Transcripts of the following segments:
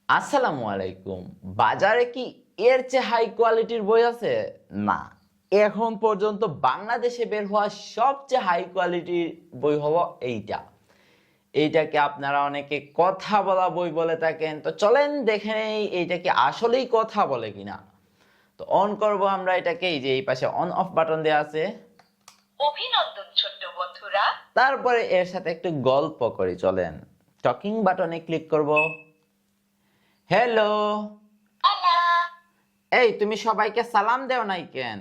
আসসালামু আলাইকুম। বাজারে কি এর চেয়ে হাই কোয়ালিটির বই আছে? না, এখন পর্যন্ত বাংলাদেশে বের হওয়া সবচেয়ে হাই কোয়ালিটির বই হলো এইটা। এইটাকে আপনারা অনেকে কথা বলা বই বলে থাকেন। তো চলেন দেখে নেই এইটা কি আসলেই কথা বলে কিনা। তো অন করব আমরা এটাকে, এই যে এই পাশে অন অফ বাটন দেওয়া আছে। অভিনন্দন ছোট্ট বন্ধুরা। তারপরে এর সাথে একটু গল্প করি, চলেন টকিং বাটনে ক্লিক করব। Hello, hello. এই তুমি সবাইকে সালাম দেও নাই কেন?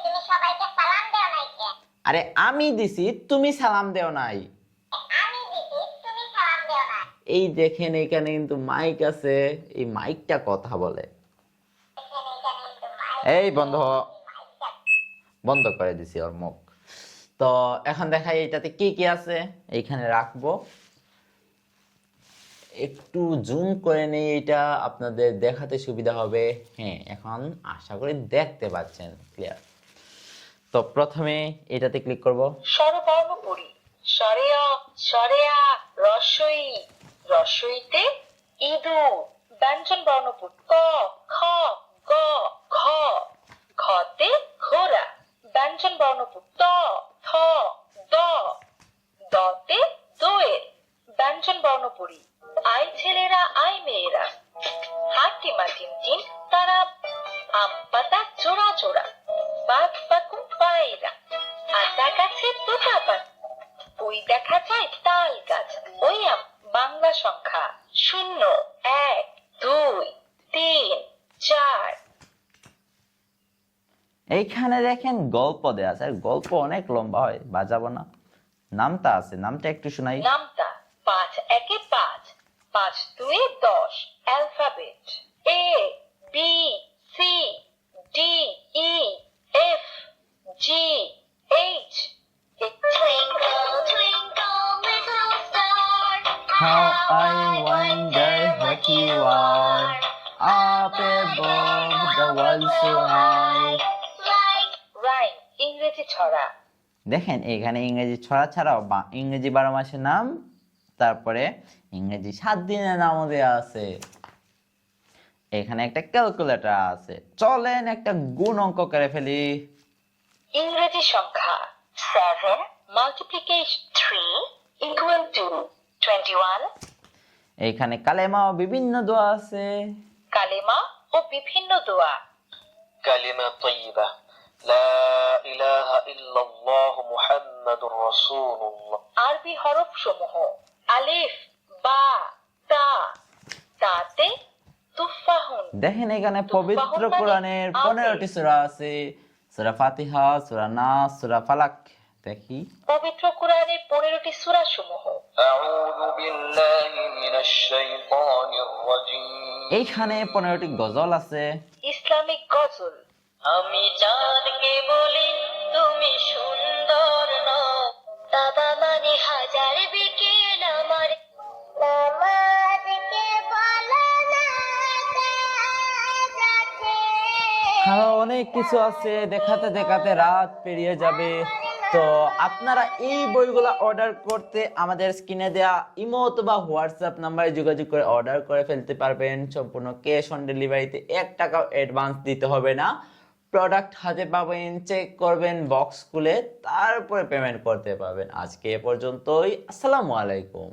তুমি সবাইকে সালাম দাও নাই কেন? আরে আমি দিছি, তুমি সালাম দেও নাই। আমি দিদি, তুমি সালাম দাও না। এই দেখেন এখানে কিন্তু মাইক আছে, এই মাইকটা কথা বলে। এই বন্ধ হ। বন্ধ করে দিছি ওর মুখ। তো এখন দেখাই এইটাতে কি কি আছে, এইখানে রাখবো। একটু জুম করে নেই, এটা আপনাদের দেখাতে সুবিধা হবে। হ্যাঁ, এখন আশা করি দেখতে পাচ্ছেন ক্লিয়ার। তো প্রথমে এটাতে ক্লিক করব। স্বরবর্ণ পড়ি। সরেয়া, সরেয়া, রস্বই, রস্বইতে ইঁদুর। ব্যঞ্জন বর্ণ পড়ি। ক, খ, গ, ঘ, ঘতে ঘোড়া। ব্যঞ্জন বর্ণ পড়ি। ত, থ, দ, দতে দোয়েল। ব্যঞ্জন বর্ণ পড়ি। আই ছেলেরা, আই মেয়েরা। হাতিমা টিমটিম তারা। আম পাতা জোড়া জোড়া। বাঘ বাকুম পায়রা। আতা গাছে তোতা পাতা। ওই দেখা যায় তাল গাছ। ওই আম। বাংলা সংখ্যা 0, 1, 2, 3, 4। এইখানে দেখেন গল্প দেয়া আছে, আর গল্প অনেক লম্বা হয়, বাজাবো না। নামটা আছে, নামটা একটু শোনাই। নামতা 5 একে 5, 5 2 10। Alphabet A B C D E F G H. Twinkle twinkle little star, How I wonder what you are, up above the world so high. like rhyme ইংরেজি ছড়া। দেখেন এখানে ইংরেজি ছড়া ছাড়াও ইংরেজি 12 মাসের নাম, তারপরে ইংরেজি 7 দিনের নামও দেওয়া আছে। এখানে একটা ক্যালকুলেটর আছে, চলেন একটা গুণ অঙ্ক করে ফেলি। ইংরেজি সংখ্যা 7 multiplication 3 equal to 21। এইখানে কালেমা ও বিভিন্ন দোয়া আছে। কালেমা ও বিভিন্ন দোয়া। كلمة طيبة لا إله إلا الله محمد رسول الله। আরবি হরফ সমূহ আলিফ, বা, তা। তাতে তুফাহুন। দেখেন এখানে পবিত্র কোরআনের 15টি সূরা আছে। সূরা ফাতিহা, সূরা নাস, সূরা ফালাক। দেখি পবিত্র কোরআনের 15টি সূরা সমূহ। أعوذ بالله من الشيطان الرجيم। এইখানে 15টি গজল আছে। ইসলামিক গজল। আমি চাঁদকে বলি তুমি সুন্দর নও। বাবা মানে হাজার বিকেল আমার। নামাজকে বলো না কাছে। আরো অনেক কিছু আছে, দেখাতে দেখাতে রাত পেরিয়ে যাবে। তো আপনারা এই বইগুলো অর্ডার করতে আমাদের স্ক্রিনে দেয়া ইমো অথবা হোয়াটসঅ্যাপ নাম্বারে যোগাযোগ করে অর্ডার করে ফেলতে পারবেন। সম্পূর্ণ ক্যাশ অন ডেলিভারিতে 1 টাকাও অ্যাডভান্স দিতে হবে না। প্রোডাক্ট হাতে পাবেন, চেক করবেন, বক্স খুলে তারপরে পেমেন্ট করতে পারবেন। আজকে এ পর্যন্তই। আসসালামু আলাইকুম।